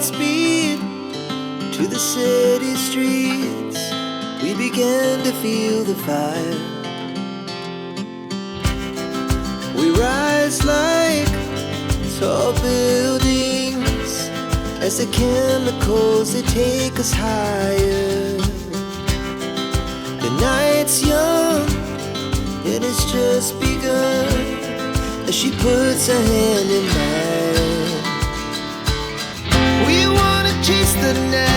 speed to the city streets. We began to feel the fire. We rise like tall buildings as the chemicals, they take us higher. The night's young, it has just begun, as she puts her hand in mine. We wanna chase the night.